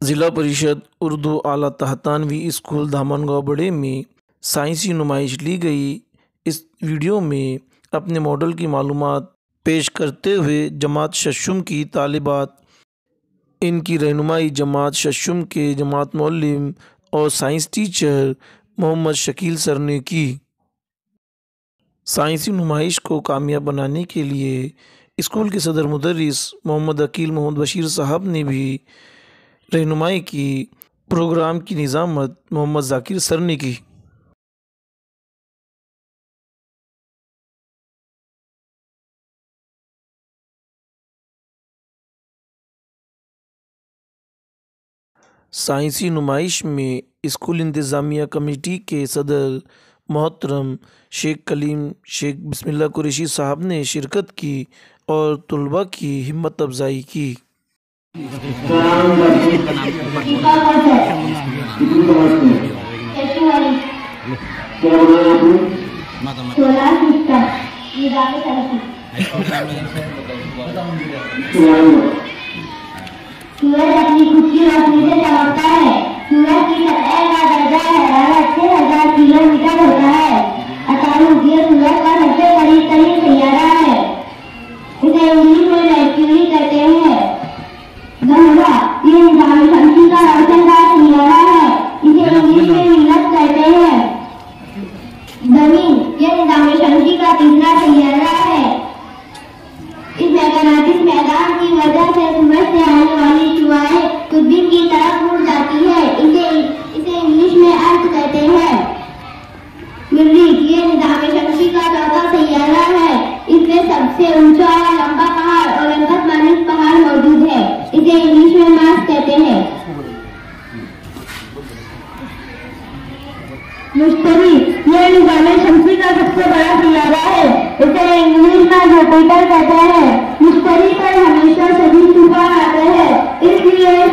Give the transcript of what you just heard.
जिला परिषद उर्दू आला तहतानवी स्कूल धामनगांव बड़े में साइंसी नुमाइश ली गई। इस वीडियो में अपने मॉडल की मालूमात पेश करते हुए जमात शशुम की तालिबात, इनकी रहनुमाई जमात शशुम के जमात मौलिम और science teacher Mohammad Shakeel sir ने की। साइंसी नुमाइश को कामयाब बनाने के लिए स्कूल के सदर मुदर्रिस मोहम्मद अकील मोहम्मद बशीर साहब ने भी रहनुमाई की। प्रोग्राम की निज़ामत मोहम्मद जाकिर सर ने की। साइंसी नुमाइश में स्कूल इंतज़ामिया कमेटी के सदर मोहतरम शेख कलीम शेख बिस्मिल्लाह कुरैशी साहब ने शिरकत की और तुलबा की हिम्मत अफजाई की। सूरज अपनी खुद की रोशनी से चमकता है। सूरज की सतह का दर्जा हरारत 6000 किलोमीटर होता है। अचानक ये सूरज का सबसे करीब सैयारा है। इसे इंग्लिश में मर्क्यूरी कहते हैं। गंगा ये निजाम शमसी का रोशनदार सैयारा है। इसे इंग्लिश में वीनस कहते हैं। जमीन ये निजाम शमसी का तीसरा सैयारा है। इस मैग्नेटिक मैदान की वजह से सूरज से आने वाली शुआएं दूरबीन की तरफ मुड़ जाती है। इसे इंग्लिश में अर्थ कहते हैं। मरीख ये निजाम शमसी का चौथा सैयारा है। इसमें सबसे ऊंचा और लंबा पहाड़ ओलंपस मानिस पहाड़ मौजूद है। इसे इंग्लिश में मार्स कहते हैं। मुश्तरी ये निजाम शमसी का सबसे बड़ा सैयारा है। इसे इंग्लिश में जुपिटर कहते हैं। मुश्तरी पर हमेशा शदीद तूफान आते हैं, इसलिए